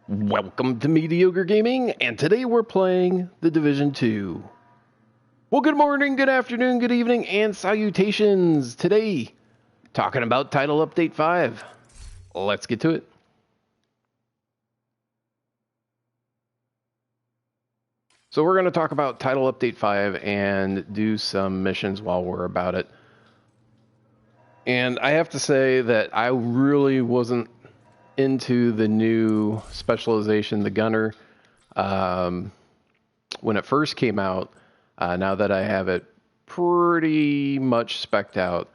Welcome to Mediocre Gaming, and today we're playing The Division 2. Well, good morning, good afternoon, good evening, and salutations. Today, talking about Title Update 5. Let's get to it. So we're going to talk about Title Update 5 and do some missions while we're about it. And I have to say that I really wasn't into the new specialization, the gunner, when it first came out. Now that I have it pretty much spec'd out,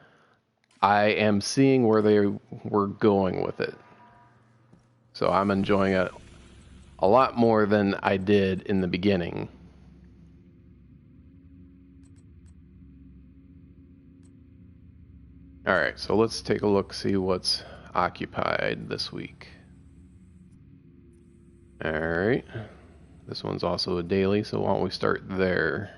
I am seeing where they were going with it. So I'm enjoying it a lot more than I did in the beginning. Alright, so let's take a look, see what's occupied this week. Alright, this one's also a daily, so why don't we start there.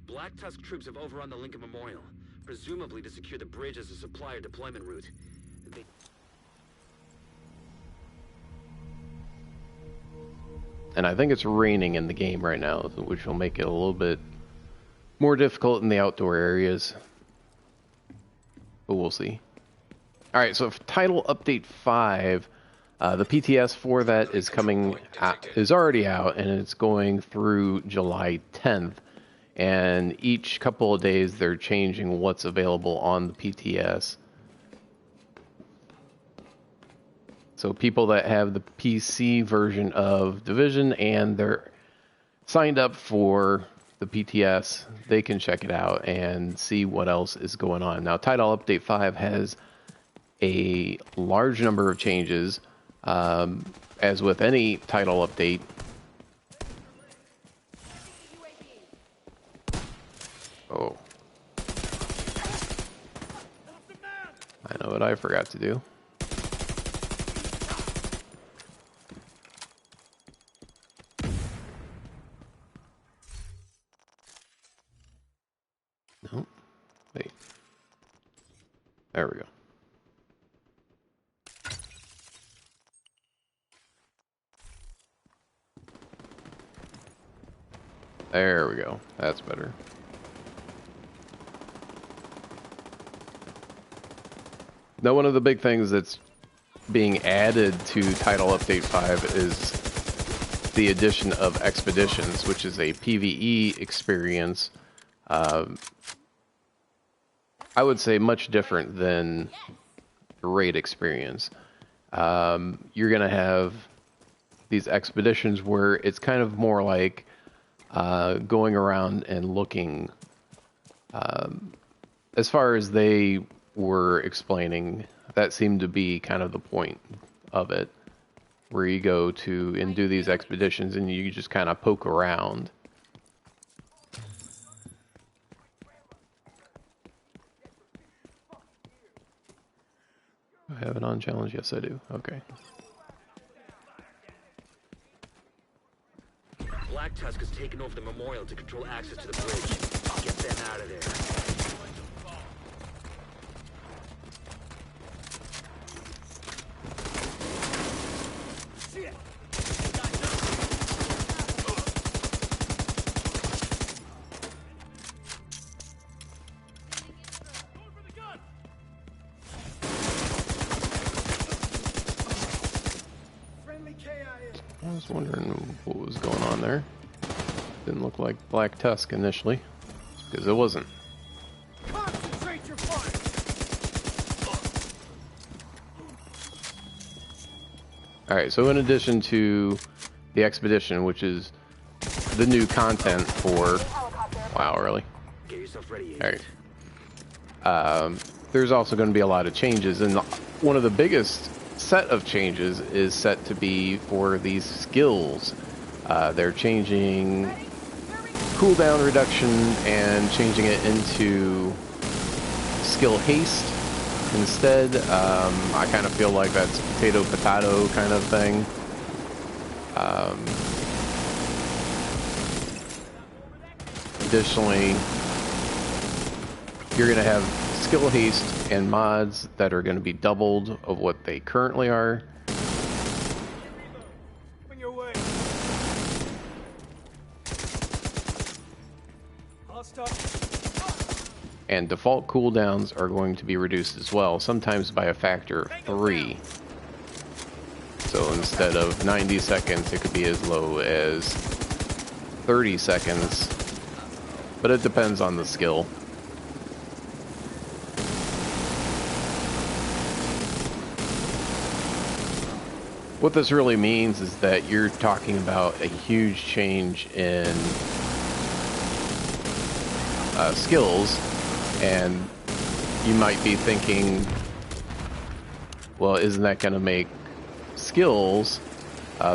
Black Tusk troops have overrun the Lincoln Memorial, presumably to secure the bridge as a supplier deployment route. And I think it's raining in the game right now, which will make it a little bit more difficult in the outdoor areas. But we'll see. Alright, so for Title Update 5, the PTS for that is already out, and it's going through July 10th. And each couple of days they're changing what's available on the PTS. So people that have the PC version of Division and they're signed up for the PTS, they can check it out and see what else is going on. Now, Title Update 5 has a large number of changes, as with any title update. Oh. I know what I forgot to do. No. Wait. There we go. There we go. That's better. Now, one of the big things that's being added to Title Update 5 is the addition of Expeditions, which is a PvE experience. I would say much different than the raid experience. You're going to have these expeditions where it's kind of more like going around and looking. As far as they were explaining, that seemed to be kind of the point of it, where you go to and do these expeditions and you just kind of poke around. I have it on challenge? Yes, I do. Okay. Black Tusk has taken over the memorial to control access to the bridge. Get them out of there. I was wondering what was going on there. Didn't look like Black Tusk initially, because it wasn't. Concentrate your fire. Alright, so in addition to the expedition, which is the new content for... Wow, really? Get yourself ready. Alright. There's also going to be a lot of changes, and one of the biggest set of changes is set to be for these skills. They're changing cooldown reduction and changing it into skill haste instead. I kind of feel like that's potato kind of thing. Additionally, you're going to have skill haste and mods that are going to be doubled of what they currently are. And default cooldowns are going to be reduced as well, sometimes by a factor of 3. So instead of 90 seconds, it could be as low as 30 seconds. But it depends on the skill. What this really means is that you're talking about a huge change in skills, and you might be thinking, well, isn't that going to make skills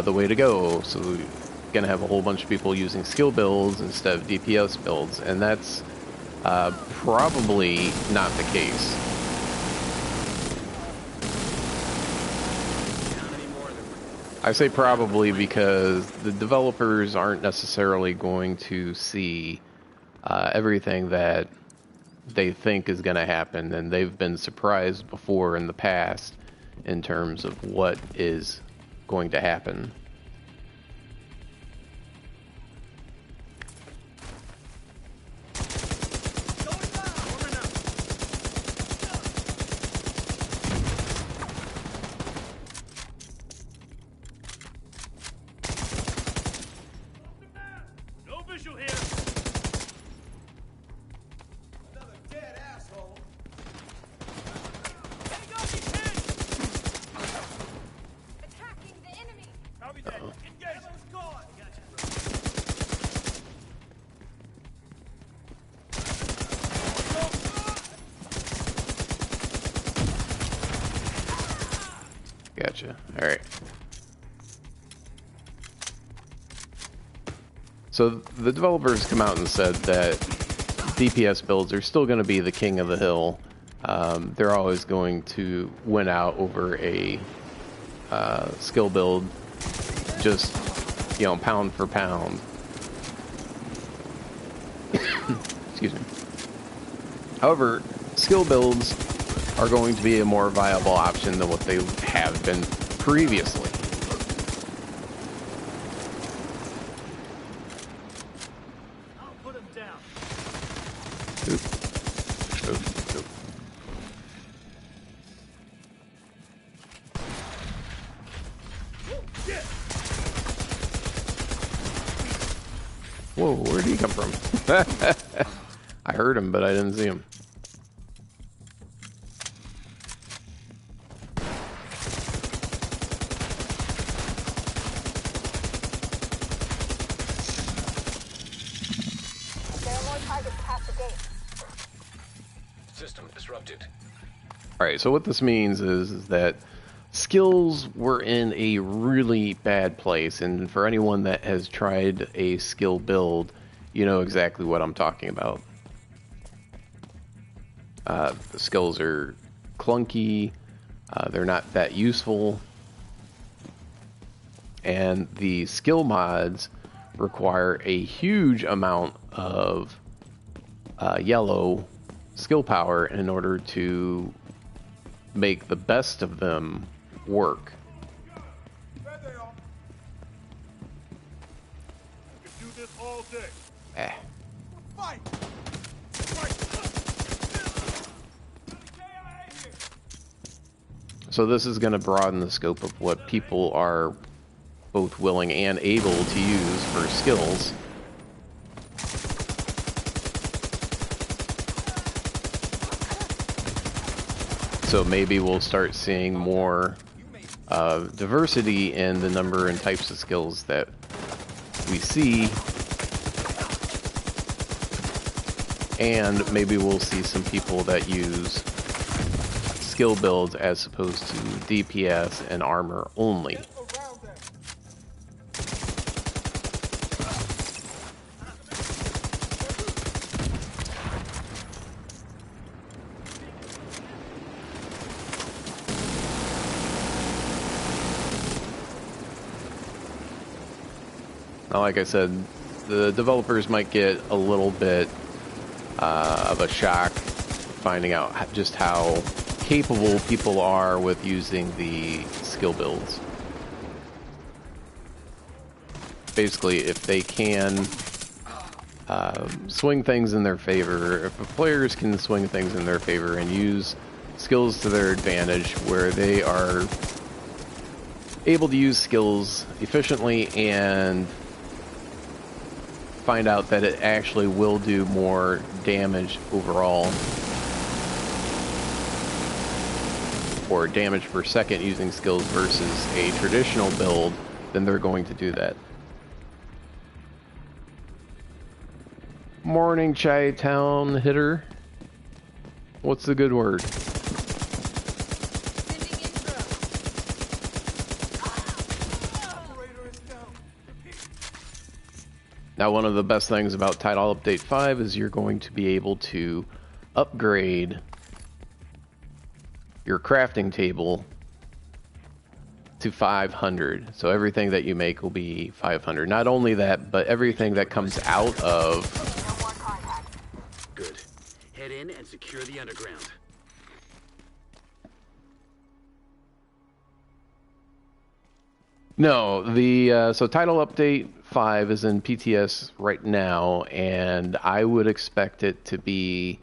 the way to go? So we're going to have a whole bunch of people using skill builds instead of DPS builds, and that's probably not the case. I say probably because the developers aren't necessarily going to see everything that they think is going to happen, and they've been surprised before in the past in terms of what is going to happen. Gotcha. Alright. So the developers come out and said that DPS builds are still going to be the king of the hill. They're always going to win out over a skill build, just, you know, pound for pound. Excuse me. However, skill builds are going to be a more viable option than what they have been previously. I'll put him down. Oop. Oop. Oop. Whoa, where did he come from? I heard him, but I didn't see him. Alright, so what this means is that skills were in a really bad place, and for anyone that has tried a skill build, you know exactly what I'm talking about. The skills are clunky, they're not that useful, and the skill mods require a huge amount of yellow skill power in order to make the best of them work. There they are. You can do this all day. Eh. Fight! Fight! So this is going to broaden the scope of what people are both willing and able to use for skills. So maybe we'll start seeing more diversity in the number and types of skills that we see. And maybe we'll see some people that use skill builds as opposed to DPS and armor only. Now, like I said, the developers might get a little bit of a shock finding out just how capable people are with using the skill builds. Basically, if they can swing things in their favor. If the players can swing things in their favor and use skills to their advantage, where they are able to use skills efficiently and find out that it actually will do more damage overall, or damage per second using skills versus a traditional build, then they're going to do that. Morning, Chi Town hitter. What's the good word? Now, one of the best things about Title Update 5 is you're going to be able to upgrade your crafting table to 500. So everything that you make will be 500. Not only that, but everything that comes out of... Good. Head in and secure the underground. No, the so Title Update 5 is in PTS right now, and I would expect it to be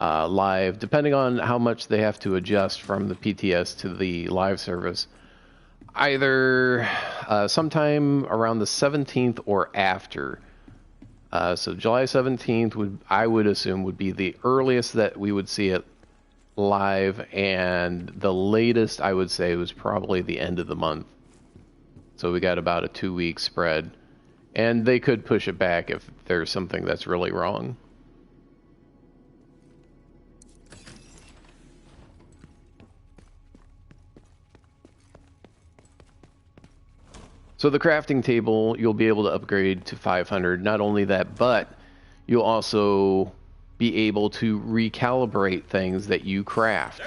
live, depending on how much they have to adjust from the PTS to the live service, either sometime around the 17th or after. So July 17th I would assume would be the earliest that we would see it live, and the latest I would say was probably the end of the month. So we got about a 2-week spread, and they could push it back if there's something that's really wrong. So the crafting table, you'll be able to upgrade to 500. Not only that, but you'll also be able to recalibrate things that you craft.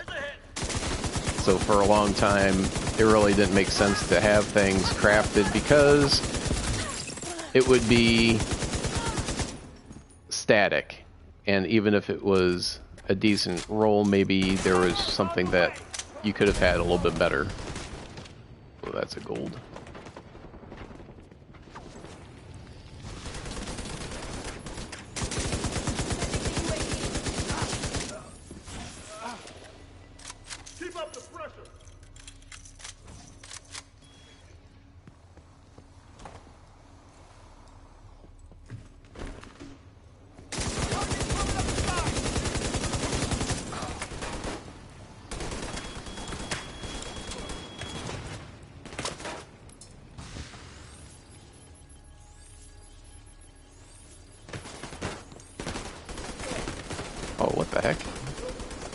So for a long time, it really didn't make sense to have things crafted because it would be static. And even if it was a decent roll, maybe there was something that you could have had a little bit better. Oh, that's a gold. Keep up the pressure. Oh, what the heck?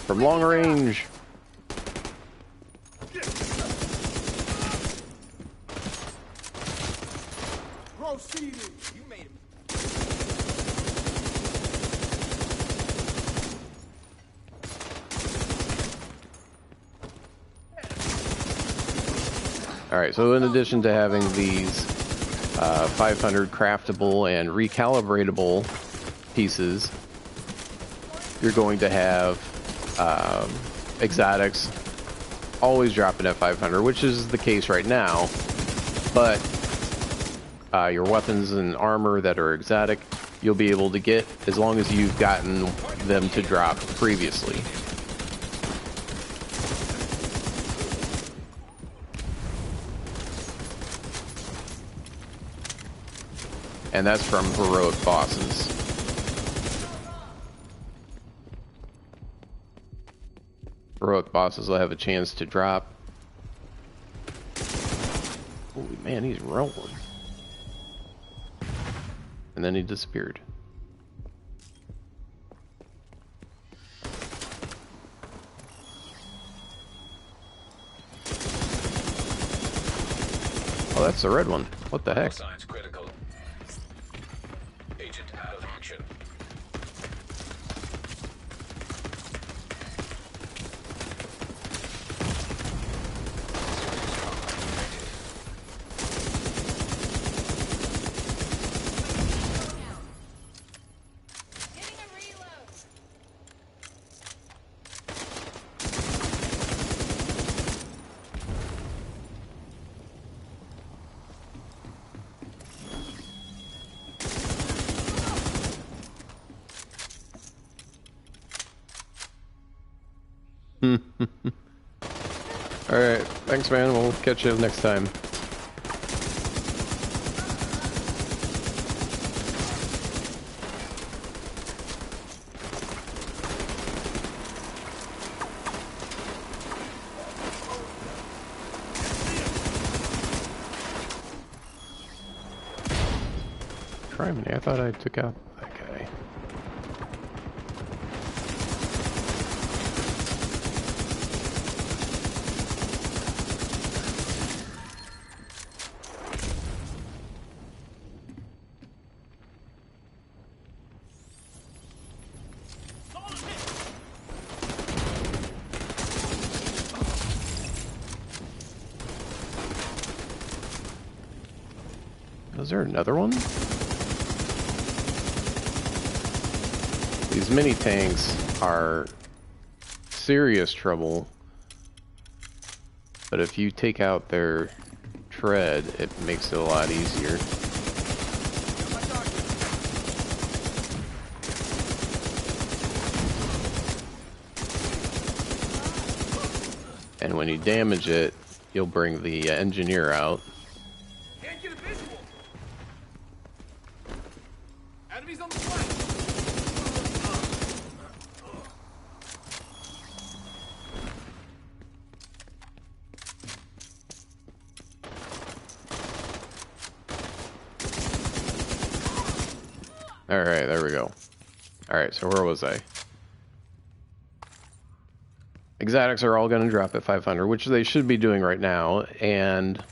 From long range. Proceeding. You made it. Alright, so in addition to having these 500 craftable and recalibratable pieces, you're going to have exotics always dropping at 500, which is the case right now, but your weapons and armor that are exotic, you'll be able to get as long as you've gotten them to drop previously. And that's from heroic bosses. Heroic bosses will have a chance to drop. Holy man, he's rolling. And then he disappeared. Oh, that's the red one. What the heck? Science critical. Agent out of action. Getting a reload. Alright, thanks man, we'll catch you next time. Criminy, I thought I took out that guy. Is there another one? These mini tanks are serious trouble, but if you take out their tread, it makes it a lot easier. And when you damage it, you'll bring the engineer out. Can't get a visual. Enemies on the flank. Alright, there we go. Alright, so where was I? Exotics are all going to drop at 500, which they should be doing right now, and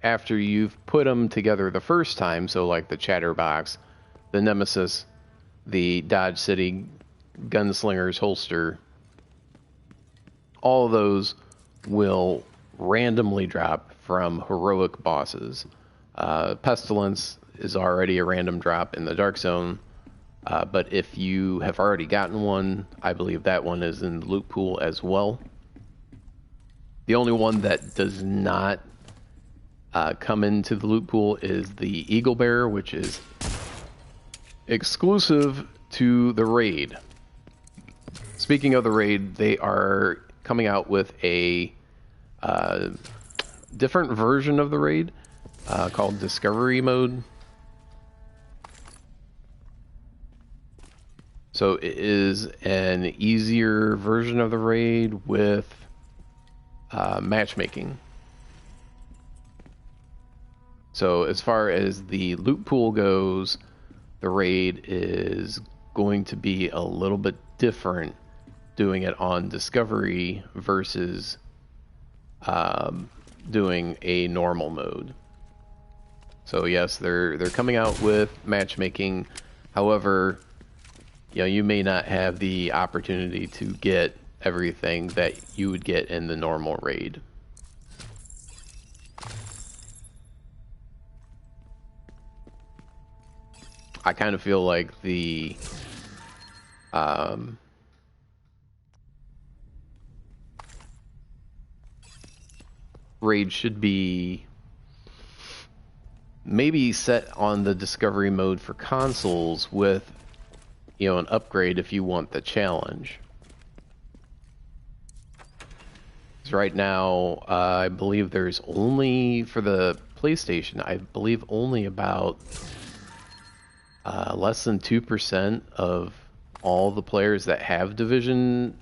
after you've put them together the first time, so like the Chatterbox, the Nemesis, the Dodge City Gunslinger's holster, all of those will randomly drop from heroic bosses. Pestilence is already a random drop in the Dark Zone, but if you have already gotten one, I believe that one is in the loot pool as well. The only one that does not come into the loot pool is the Eagle Bearer, which is exclusive to the raid. Speaking of the raid, they are coming out with a different version of the raid called Discovery Mode. So it is an easier version of the raid with matchmaking. So as far as the loot pool goes, the raid is going to be a little bit different doing it on Discovery versus doing a normal mode. So yes, they're coming out with matchmaking. However, you know, you may not have the opportunity to get everything that you would get in the normal raid. I kind of feel like the raid should be maybe set on the Discovery mode for consoles with, you know, an upgrade if you want the challenge. So right now, I believe there's only, for the PlayStation, I believe only about less than 2% of all the players that have Division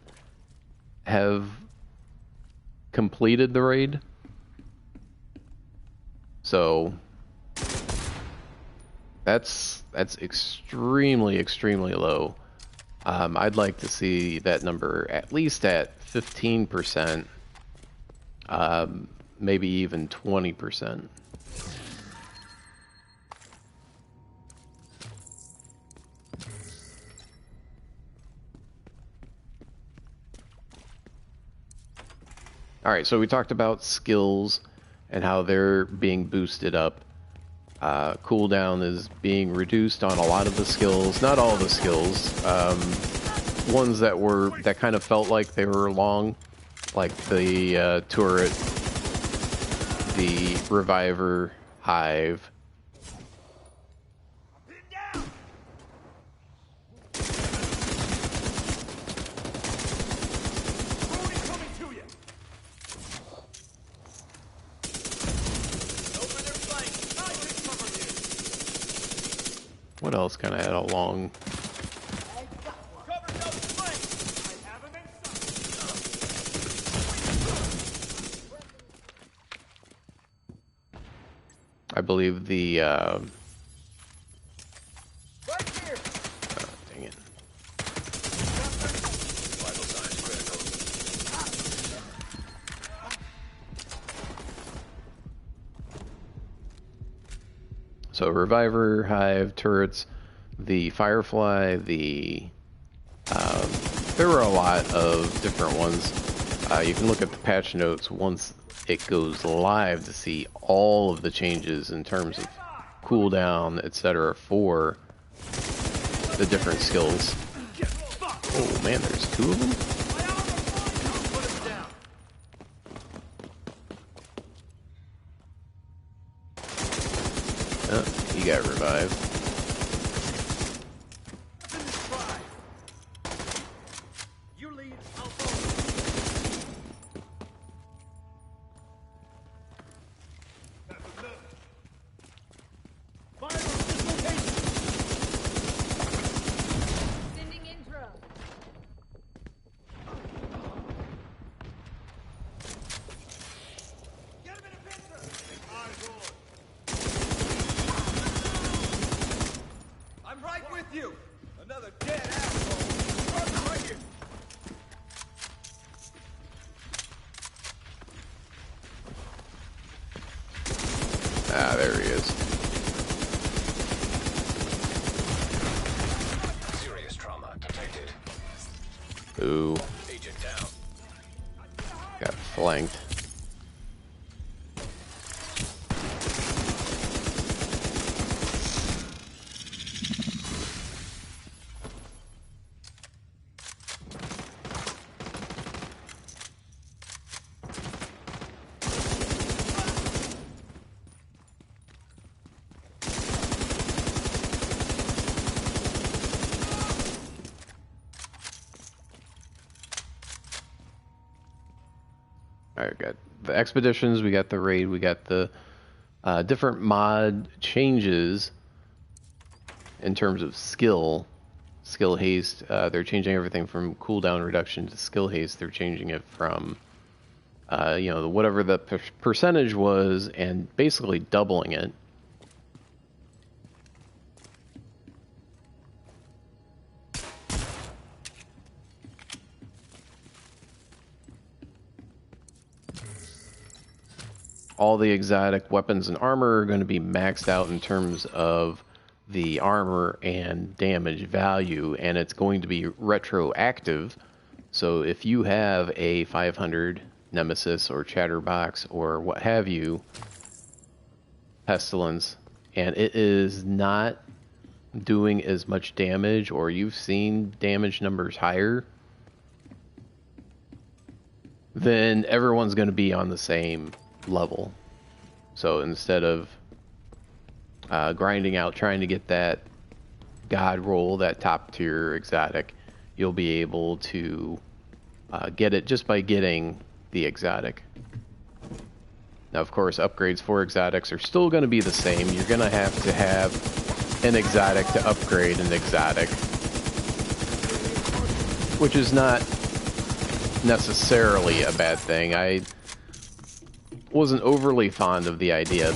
have completed the raid. So that's extremely low. I'd like to see that number at least at 15%, maybe even 20%. Alright, so we talked about skills and how they're being boosted up. Cooldown is being reduced on a lot of the skills, not all the skills. Ones that kind of felt like they were long, like the turret, the reviver, hive. What else kind of had a long... Cover those flanks. I have him inside. I believe the... Right here. oh, dang it. Vital signs critical. So Reviver, Hive, turrets, the Firefly, the... there were a lot of different ones. You can look at the patch notes once it goes live to see all of the changes in terms of cooldown, etc. for the different skills. Oh man, there's two of them? Put him down. Oh, he got revived. Finish drive. You lead. I'll follow. Fire on dislocation. Sending intro. Get him in a picture. Eyes on. I'm right with you. Another dead asshole. Right here. Ah, there he is. Serious trauma detected. Ooh, Agent down. got flanked. Alright, got the expeditions, we got the raid, we got the different mod changes in terms of skill haste. They're changing everything from cooldown reduction to skill haste. They're changing it from you know, whatever the percentage was and basically doubling it. All the exotic weapons and armor are going to be maxed out in terms of the armor and damage value, and it's going to be retroactive. So if you have a 500 Nemesis or Chatterbox or what have you, Pestilence, and it is not doing as much damage, or you've seen damage numbers higher, then everyone's going to be on the same level. So instead of grinding out trying to get that god roll, that top tier exotic, you'll be able to get it just by getting the exotic. Now of course upgrades for exotics are still going to be the same. You're going to have an exotic to upgrade an exotic, which is not necessarily a bad thing. I wasn't overly fond of the idea.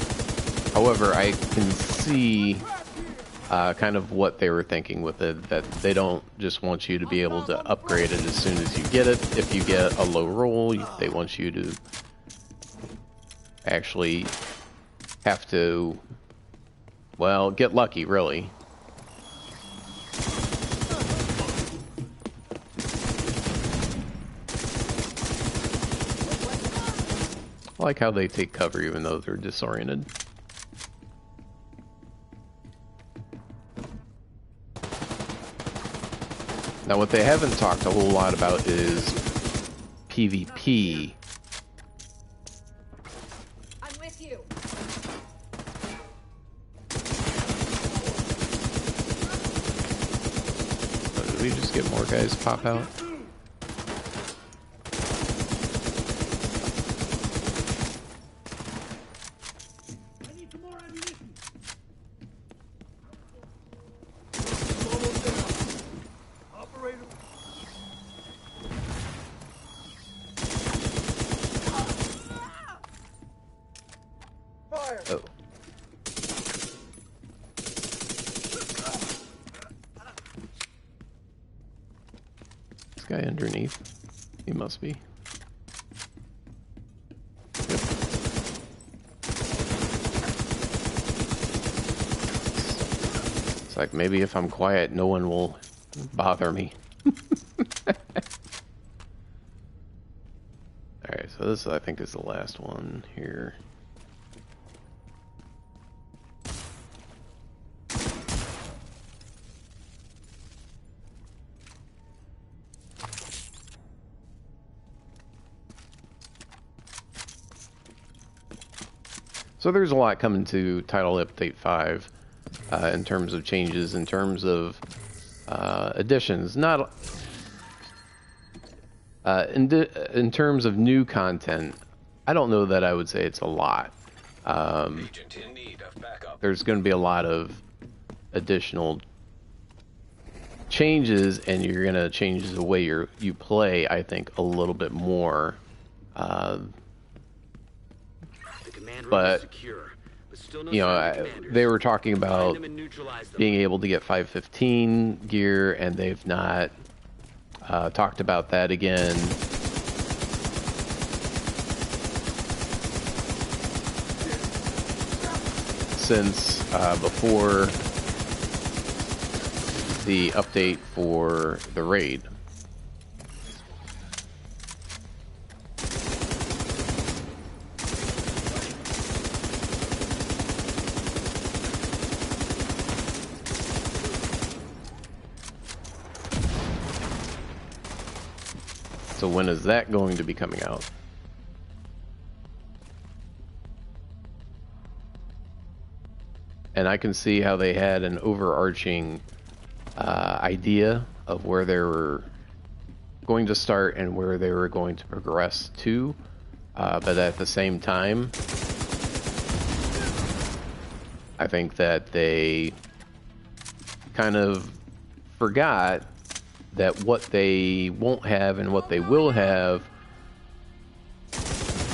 However, I can see kind of what they were thinking with it, that they don't just want you to be able to upgrade it as soon as you get it. If you get a low roll, they want you to actually have to, well, get lucky, really. I like how they take cover even though they're disoriented. Now what they haven't talked a whole lot about is PvP. I'm with you. So did we just get more guys pop out? Oh. This guy underneath. He must be. Yep. It's like maybe if I'm quiet, no one will bother me. Alright, so this I think is the last one here. So there's a lot coming to Title Update 5 in terms of changes, in terms of additions. Not in terms of new content, I don't know that I would say it's a lot. There's going to be a lot of additional changes, and you're going to change the way you play, I think, a little bit more. But you know, they were talking about being able to get 515 gear, and they've not talked about that again. Since before the update for the raid. So when is that going to be coming out? And I can see how they had an overarching idea of where they were going to start and where they were going to progress to, but at the same time, I think that they kind of forgot that what they won't have and what they will have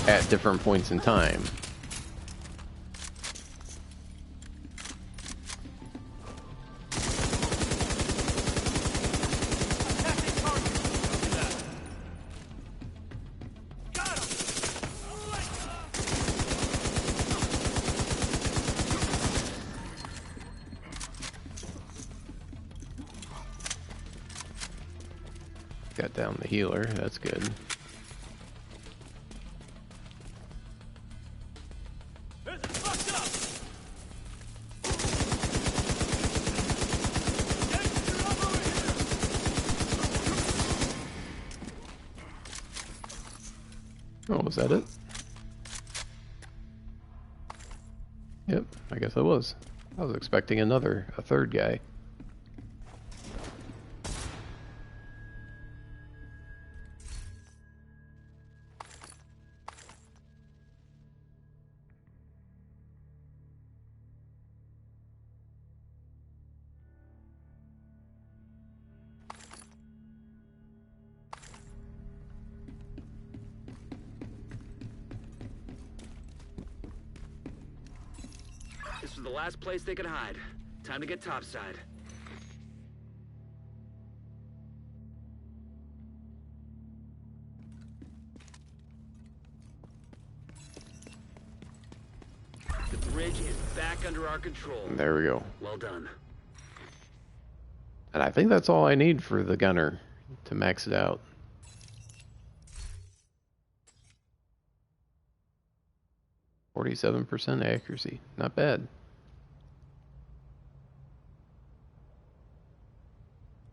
at different points in time. Got down the healer, that's good. Oh, was that it? Yep, I guess I was. I was expecting a third guy. This was the last place they could hide. Time to get topside. The bridge is back under our control. There we go. Well done. And I think that's all I need for the gunner to max it out. %47 accuracy. Not bad.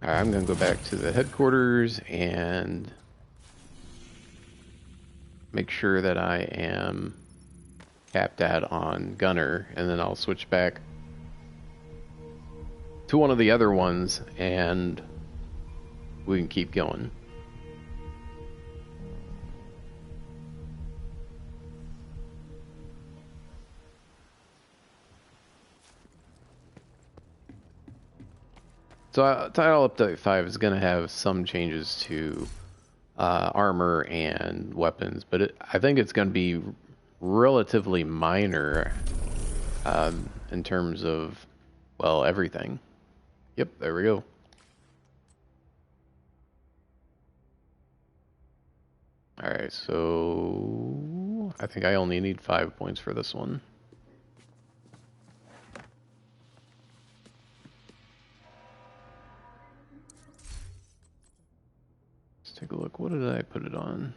Alright, I'm going to go back to the headquarters and make sure that I am capped out on gunner, and then I'll switch back to one of the other ones and we can keep going. So Title Update 5 is going to have some changes to armor and weapons, but I think it's going to be relatively minor. in terms of, well, everything. Yep, there we go. Alright, so I think I only need 5 points for this one. Let's take a look. What did I put it on?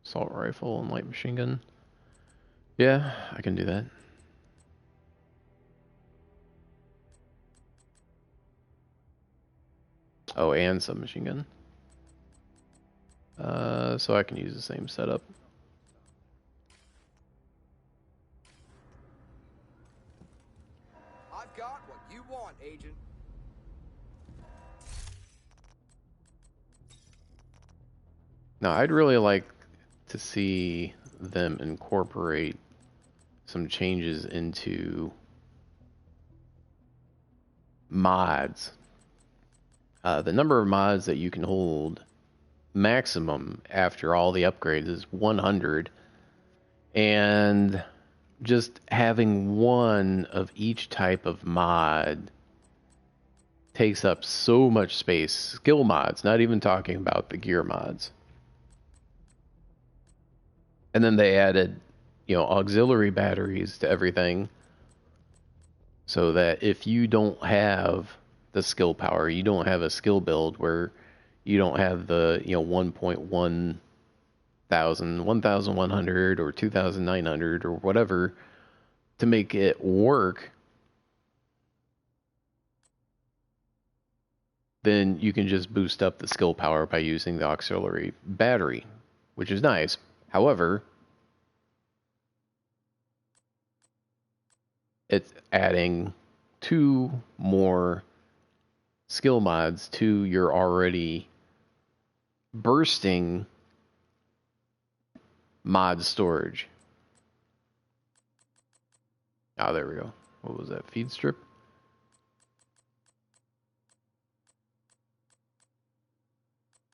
Assault rifle and light machine gun. Yeah, I can do that. Oh, and submachine gun. So I can use the same setup. I've got what you want, Agent. Now, I'd really like to see them incorporate some changes into mods. The number of mods that you can hold maximum after all the upgrades is 100, and just having one of each type of mod takes up so much space. Skill mods, not even talking about the gear mods. And then they added, auxiliary batteries to everything, so that if you don't have the skill power, you don't have a skill build where you don't have the 1.1 thousand, 1,100 or 2,900 or whatever to make it work, then you can just boost up the skill power by using the auxiliary battery, which is nice. However, it's adding 2 more skill mods to your already bursting mod storage. Ah, there we go. What was that? Feed strip?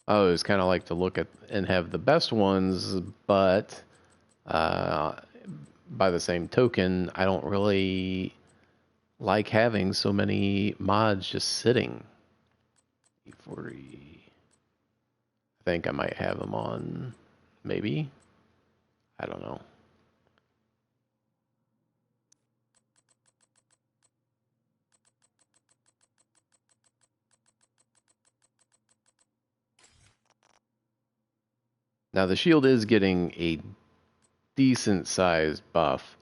I always kind of like to look at and have the best ones, but by the same token, I don't really like having so many mods just sitting. 40. I think I might have them on, maybe. I don't know. Now the shield is getting a decent sized buff.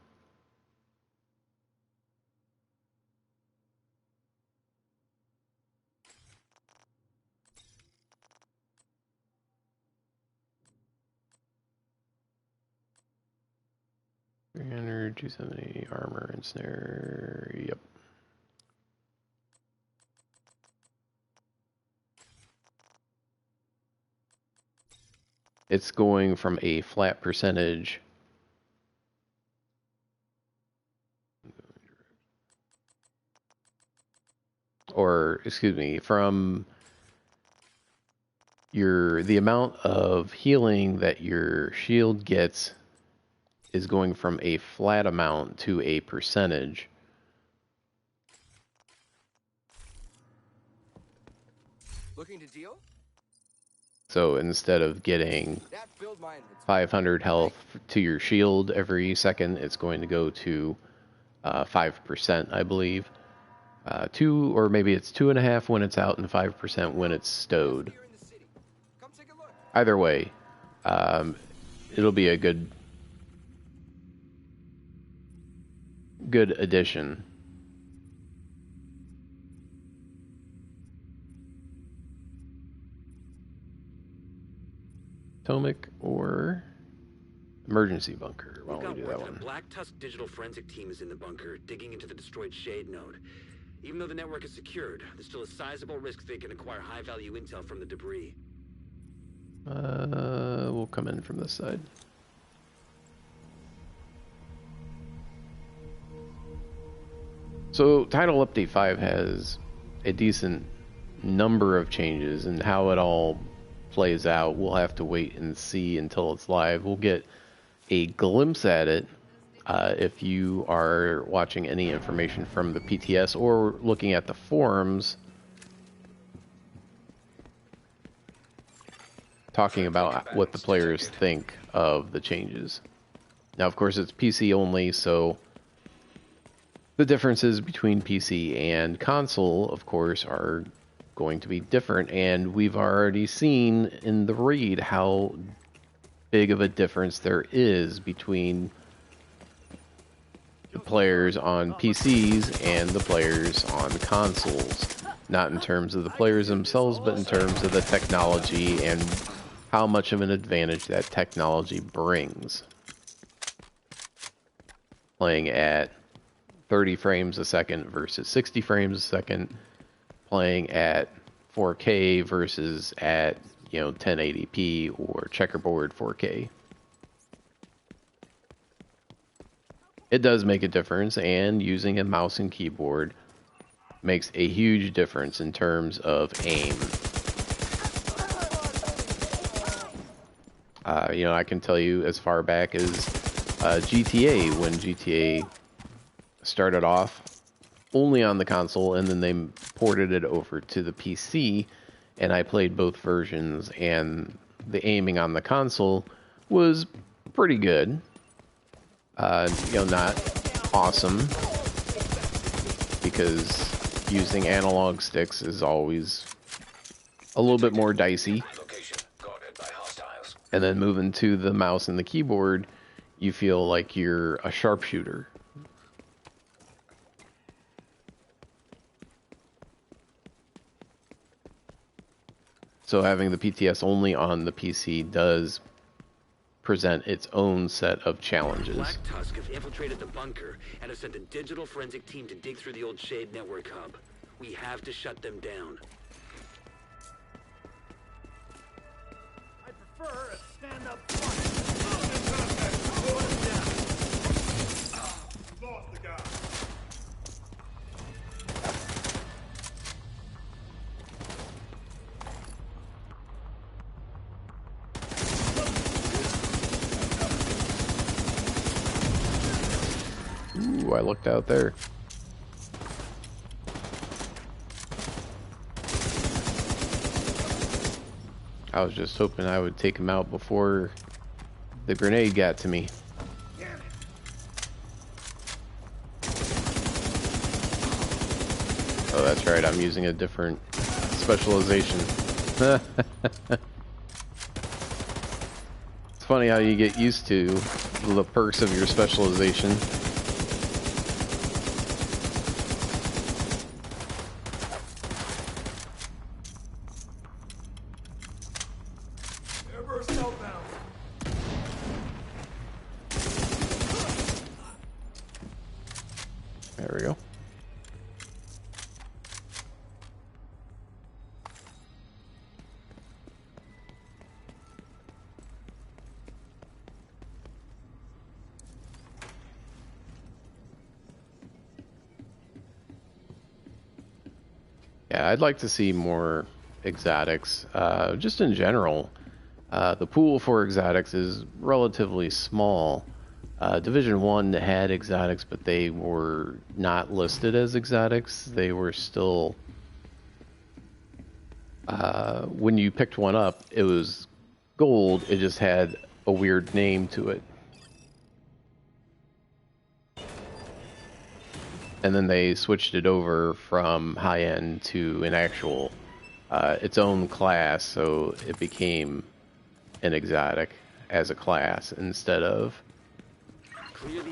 $300, 270 armor and snare. Yep. It's going from a flat percentage or excuse me, from the amount of healing that your shield gets is going from a flat amount to a percentage. Looking to deal? So instead of getting 500 health to your shield every second, it's going to go to 5%, I believe. 2, or maybe it's 2.5 when it's out and 5% when it's stowed. Either way, it'll be a good addition. Potomac or emergency bunker. Why don't we do that one? The Black Tusk digital forensic team is in the bunker, digging into the destroyed Shade node. Even though the network is secured, there's still a sizable risk they can acquire high-value intel from the debris. We'll come in from this side. So, Title Update 5 has a decent number of changes, and how it all plays out, we'll have to wait and see until it's live. We'll get a glimpse at it If you are watching any information from the PTS or looking at the forums talking about what the players think of the changes. Now, of course, it's PC only, so the differences between PC and console, of course, are going to be different, and we've already seen in the raid how big of a difference there is between the players on PCs and the players on consoles. Not in terms of the players themselves, but in terms of the technology and how much of an advantage that technology brings. Playing at 30 frames a second versus 60 frames a second, playing at 4K versus at, 1080p or checkerboard 4K. It does make a difference, and using a mouse and keyboard makes a huge difference in terms of aim. I can tell you as far back as GTA, when GTA started off only on the console and then they ported it over to the PC, and I played both versions, and the aiming on the console was pretty good. Not awesome, because using analog sticks is always a little bit more dicey. And then moving to the mouse and the keyboard, you feel like you're a sharpshooter. So having the PTS only on the PC does present its own set of challenges. Black Tusk have infiltrated the bunker and have sent a digital forensic team to dig through the old Shade network hub. We have to shut them down. I prefer a stand-up fight. Lost the guy. Ooh, I looked out there. I was just hoping I would take him out before the grenade got to me. Oh, that's right, I'm using a different specialization. It's funny how you get used to the perks of your specialization. Airburst southbound. There we go. Yeah, I'd like to see more exotics. Just in general, the pool for exotics is relatively small. Division 1 had exotics, but they were not listed as exotics. They were still... when you picked one up, it was gold. It just had a weird name to it. And then they switched it over from high-end to an actual, its own class, so it became an exotic as a class instead of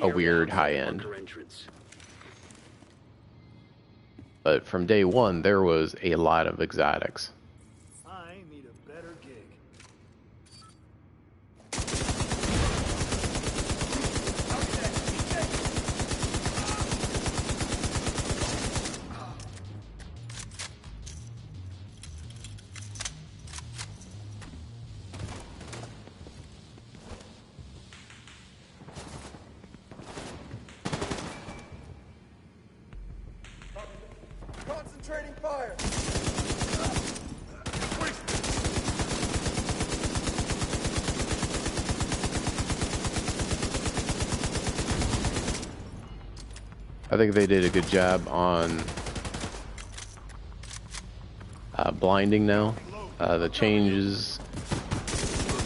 a weird high-end. But from day one, there was a lot of exotics. I need a better gig. Concentrating fire. I think they did a good job on blinding now. The changes,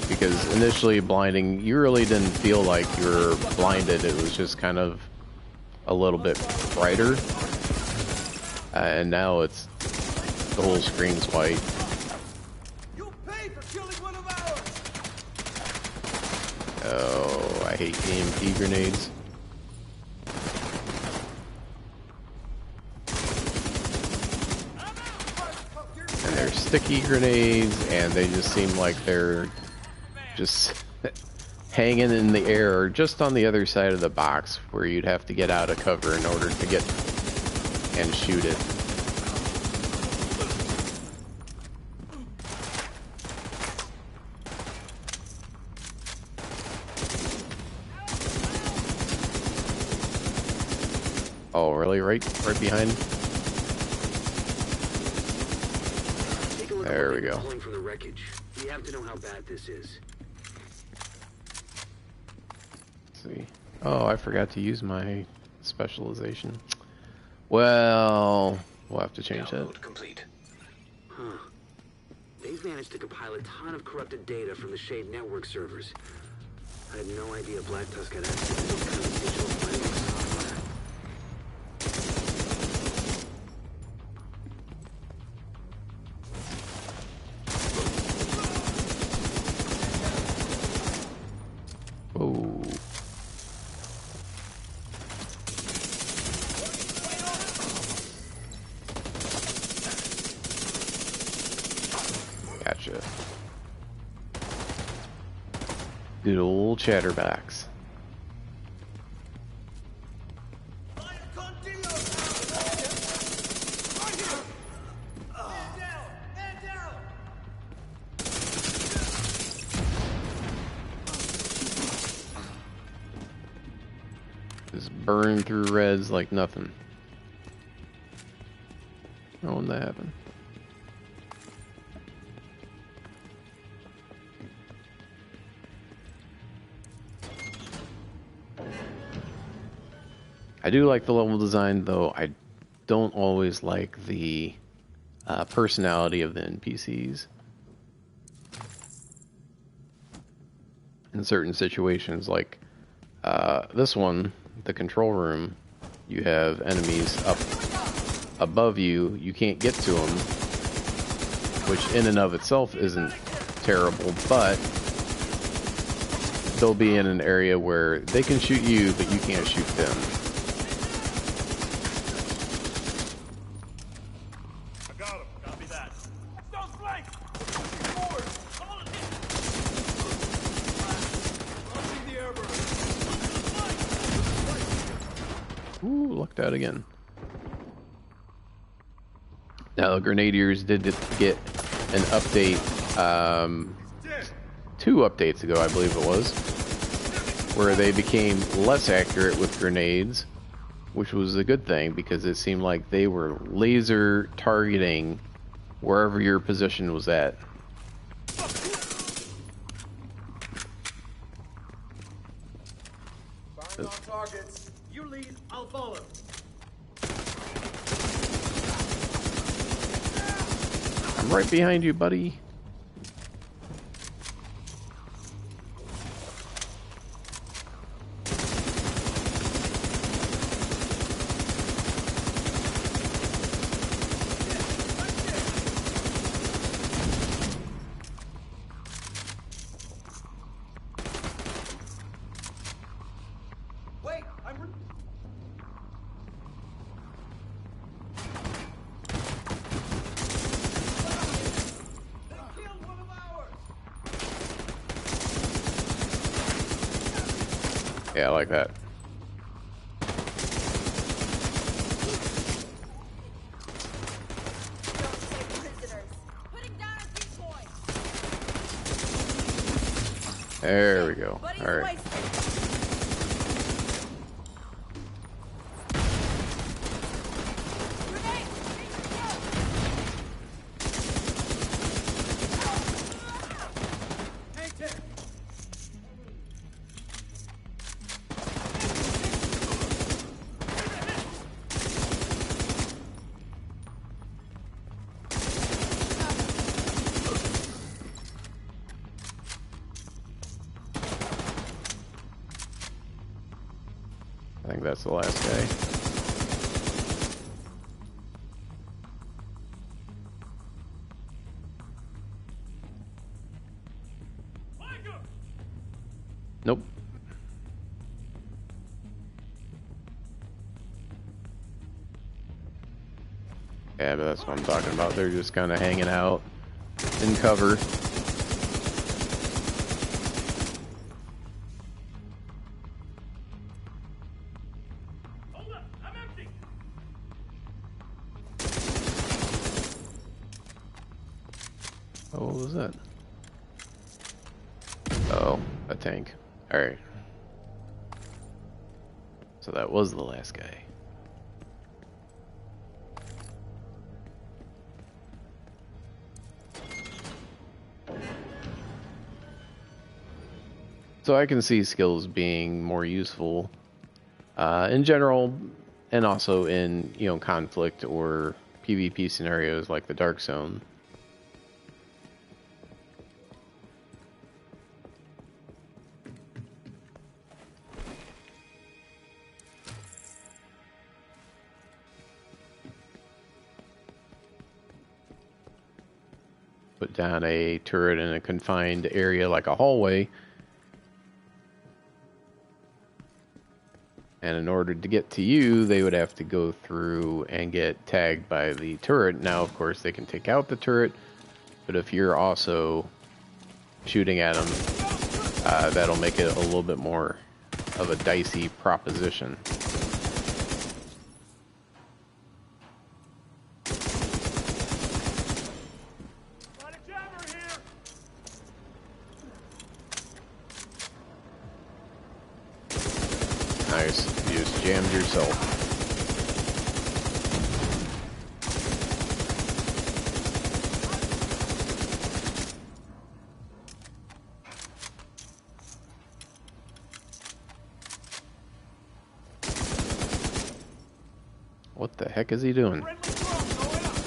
because initially blinding, you really didn't feel like you were blinded. It was just kind of a little bit brighter. And now it's the whole screen's white. You pay for killing one of ours. Oh, I hate EMP grenades. And they're sticky grenades, and they just seem like they're just hanging in the air, just on the other side of the box, where you'd have to get out of cover in order to get and shoot it. Oh, really? Right behind? Take a look There at what we they're go. pulling from the wreckage. We have to know how bad this is. Let's see. Oh, I forgot to use my specialization. Well, we'll have to change that. Download complete. Huh. They've managed to compile a ton of corrupted data from the Shade network servers. I had no idea Black Tusk had access to this kind of digital forensic software. Oh. Gotcha. Good old chatterbacks. Just burn through reds like nothing. Oh, when that happened. I do like the level design, though I don't always like the personality of the NPCs. In certain situations, like this one, the control room, you have enemies up above you. You can't get to them, which in and of itself isn't terrible, but they'll be in an area where they can shoot you, but you can't shoot them. I got him. Copy that. Don't flank. Forward. Hold it. Launching the airburst. Ooh, lucked out again. Now, the Grenadiers did get an update, 2 updates ago, I believe it was, where they became less accurate with grenades, which was a good thing because it seemed like they were laser targeting wherever your position was at. Firing on targets. You lead, I'll follow. I'm right behind you, buddy. Wait, I'm They killed one of ours. Yeah, I like that. Don't take prisoners. Putting down a decoy. There we go. Buddy's All right. wasted. Grenade! Hang ten. think that's the last guy. Tiger! Nope. Yeah, but that's what I'm talking about. They're just kind of hanging out in cover. Hold up! I'm empty! Oh, what was that? Oh, a tank. Alright. So that was the last guy. So I can see skills being more useful in general, and also in, you know, conflict or PvP scenarios like the Dark Zone. Put down a turret in a confined area like a hallway, and in order to get to you, they would have to go through and get tagged by the turret. Now, of course, they can take out the turret, but if you're also shooting at them, that'll make it a little bit more of a dicey proposition. Got a jammer here! Nice. You just jammed yourself. What the heck is he doing? Friendly drone going up!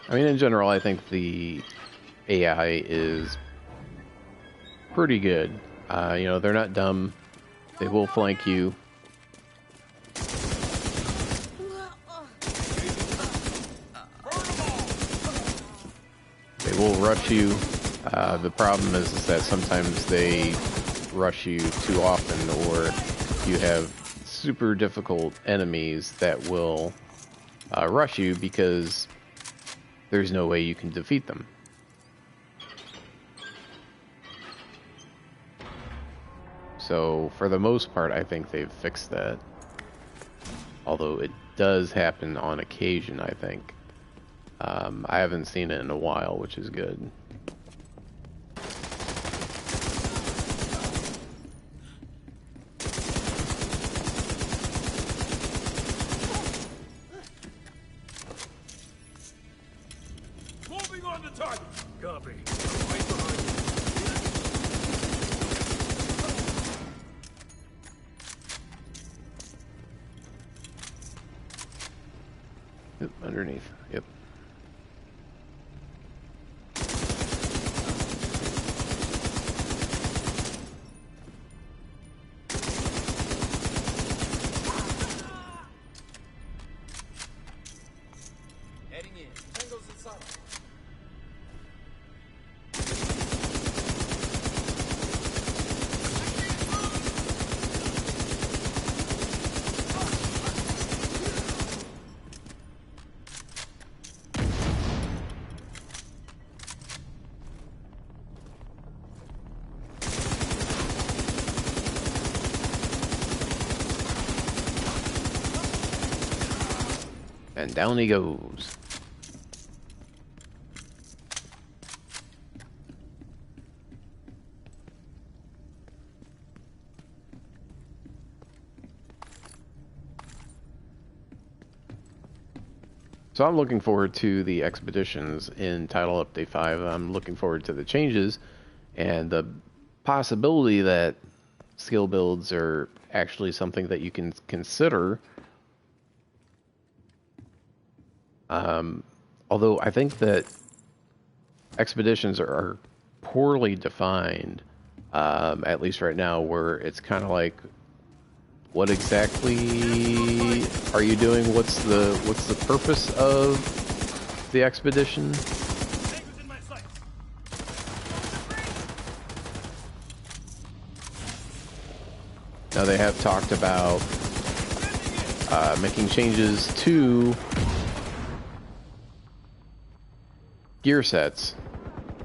I mean, in general, I think the AI is pretty good. You know, they're not dumb. They will flank you. They will rush you. The problem is that sometimes they rush you too often, or you have super difficult enemies that will rush you because there's no way you can defeat them. So, for the most part, I think they've fixed that. Although it does happen on occasion, I think. I haven't seen it in a while, which is good. Moving on the target! Copy. Right behind you. Yep, underneath. Yep. Heading in. Tango's inside. And down he goes. So I'm looking forward to the expeditions in Title Update 5. I'm looking forward to the changes and the possibility that skill builds are actually something that you can consider Although I think that expeditions are poorly defined, at least right now, where it's kind of like, what exactly are you doing? What's the purpose of the expedition? Tango's in my sights. Now they have talked about making changes to gear sets.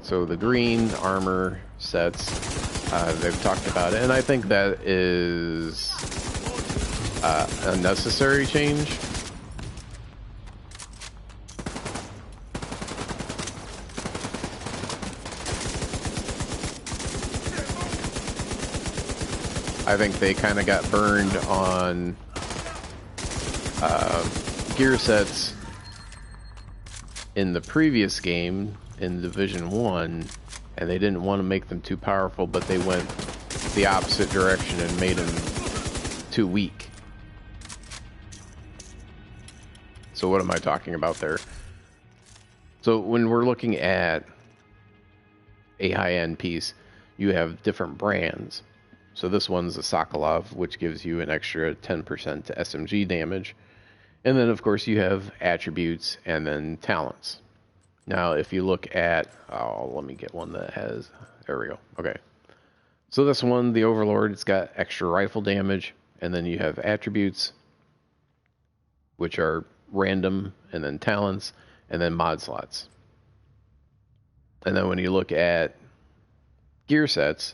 So the green armor sets, they've talked about it, and I think that is a necessary change. I think they kind of got burned on gear sets in the previous game in Division 1, and they didn't want to make them too powerful, but they went the opposite direction and made them too weak. So what am I talking about there? So when we're looking at a high-end piece, you have different brands. So this one's a Sokolov, which gives you an extra 10% to SMG damage. And then, of course, you have attributes and then talents. Now, if you look at... Oh, let me get one that has... There we go. Okay. So this one, the Overlord, it's got extra rifle damage. And then you have attributes, which are random, and then talents, and then mod slots. And then when you look at gear sets,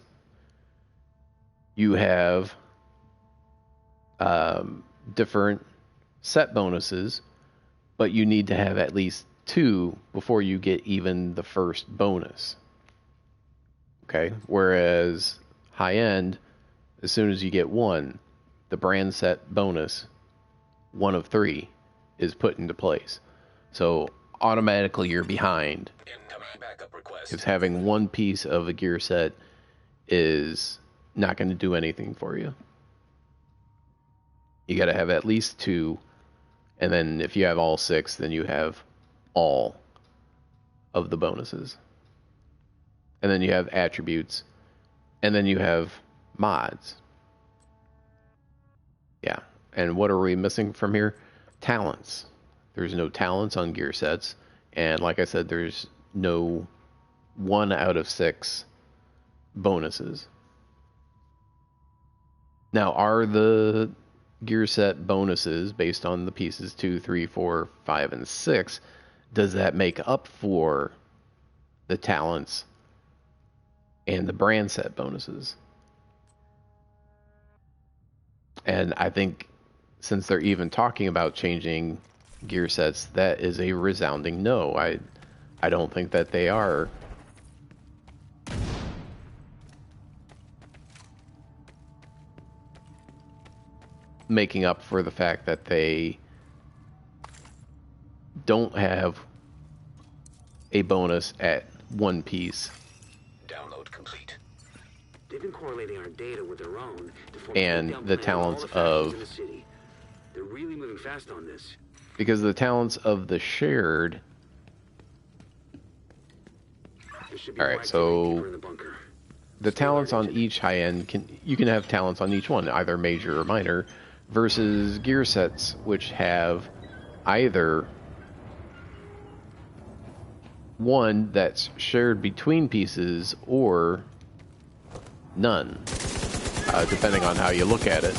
you have different set bonuses, but you need to have at least 2 before you get even the first bonus. Okay, whereas high end, as soon as you get 1, the brand set bonus, 1 of 3, is put into place. So automatically you're behind. Because having 1 piece of a gear set is not going to do anything for you. You got to have at least 2. And then if you have all 6, then you have all of the bonuses. And then you have attributes. And then you have mods. Yeah. And what are we missing from here? Talents. There's no talents on gear sets. And like I said, there's no 1 out of 6 bonuses. Now, are the gear set bonuses based on the pieces 2, 3, 4, 5, and 6, does that make up for the talents and the brand set bonuses? And I think since they're even talking about changing gear sets, that is a resounding no. I don't think that they are. Making up for the fact that they don't have a bonus at 1 piece. Download complete. They've been correlating our data with their own to form And the talents of... in the city. They're really moving fast on this. Because the talents of the shared... Alright, so... The talents on each high-end, you can have talents on each one, either major or minor, versus gear sets, which have either one that's shared between pieces or none, depending on how you look at it.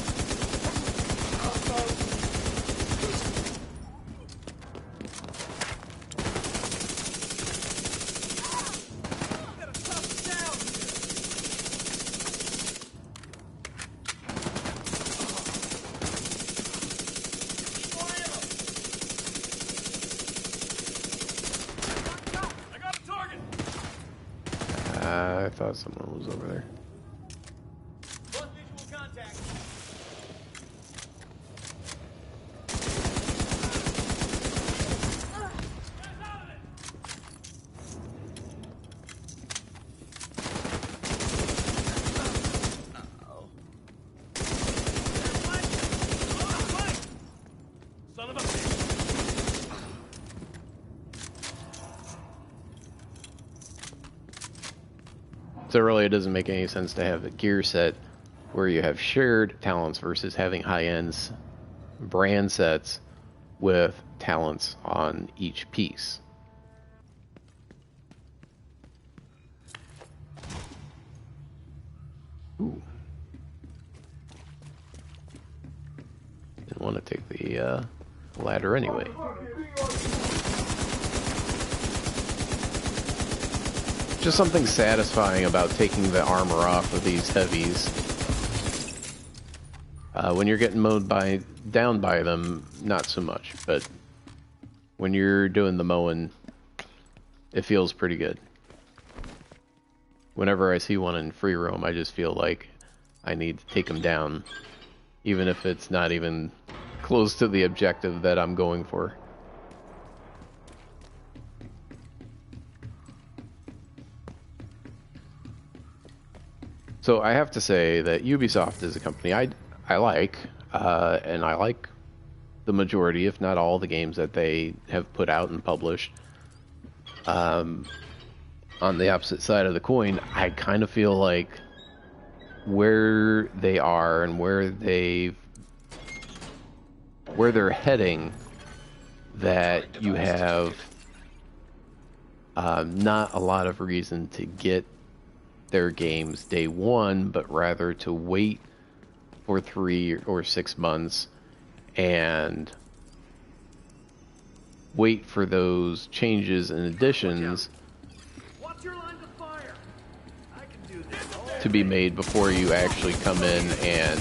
I thought someone was over there. Visual contact. Son of a bitch. So really, it doesn't make any sense to have a gear set where you have shared talents versus having high-end brand sets with talents on each piece. Ooh. Didn't want to take the ladder anyway. Just something satisfying about taking the armor off of these heavies. When you're getting mowed down by them, not so much, but when you're doing the mowing, it feels pretty good. Whenever I see one in free roam, I just feel like I need to take them down, even if it's not even close to the objective that I'm going for. So I have to say that Ubisoft is a company I like, and I like the majority, if not all, the games that they have put out and published. On the opposite side of the coin, I kind of feel like where they are and where they're heading, that you have not a lot of reason to get their games day one, but rather to wait for 3 or 6 months and wait for those changes and additions to be made before you actually come in and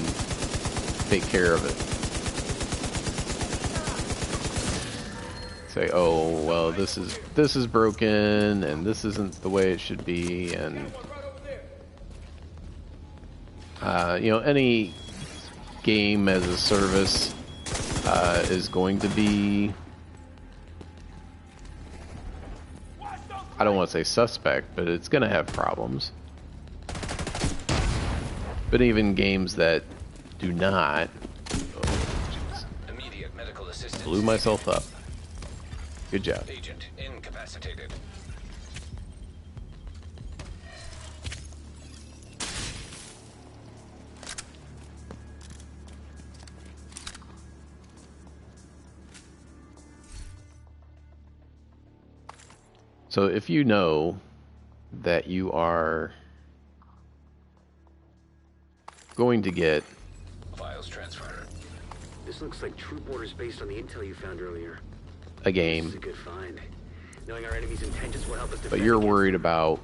take care of it. Say, oh well, this is broken and this isn't the way it should be, and you know, any game as a service is going to be, I don't want to say suspect, but it's going to have problems. But even games that do not, Immediate medical assistance. blew myself up. Good job. Agent incapacitated. So if you know that you are going to get Files transferred. This looks like troop orders based on the intel you found earlier. a This is game, a good find. Knowing our enemy's intentions will help us defend but you're against worried them. about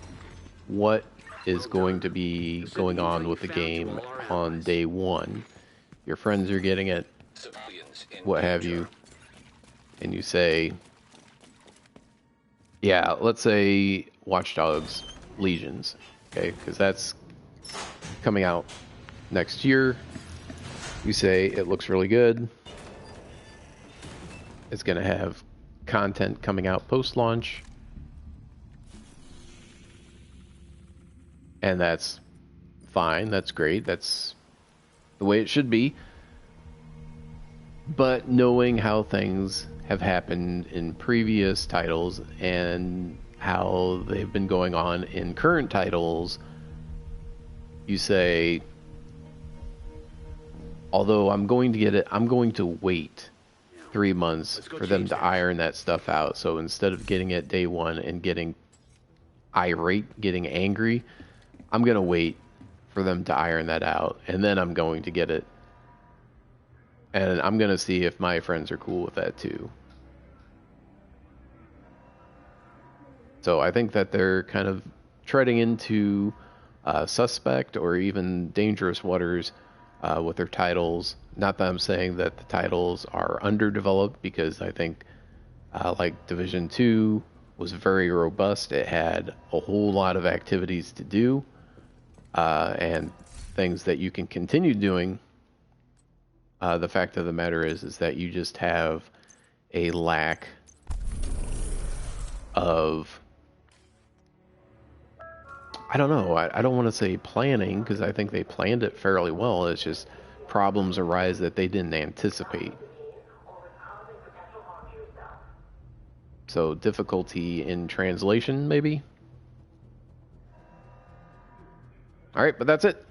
what is going to be going on with the game on day one. Your friends are getting it, Civilians in what have danger. you, and you say, yeah, let's say Watch Dogs Legions, okay, because that's coming out next year. You say it looks really good. It's going to have content coming out post-launch, and that's fine, that's great, that's the way it should be. But knowing how things have happened in previous titles and how they've been going on in current titles, you say, although I'm going to get it, I'm going to wait 3 months for them to iron that stuff out. So instead of getting it day one and getting irate, getting angry, I'm going to wait for them to iron that out, and then I'm going to get it. And I'm going to see if my friends are cool with that too. So I think that they're kind of treading into suspect or even dangerous waters with their titles. Not that I'm saying that the titles are underdeveloped, because I think like Division 2 was very robust. It had a whole lot of activities to do and things that you can continue doing. The fact of the matter is that you just have a lack of, I don't know, I don't want to say planning, because I think they planned it fairly well. It's just problems arise that they didn't anticipate. So difficulty in translation, maybe? All right, but that's it.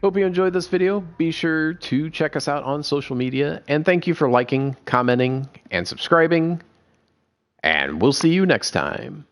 Hope you enjoyed this video. Be sure to check us out on social media. And thank you for liking, commenting, and subscribing. And we'll see you next time.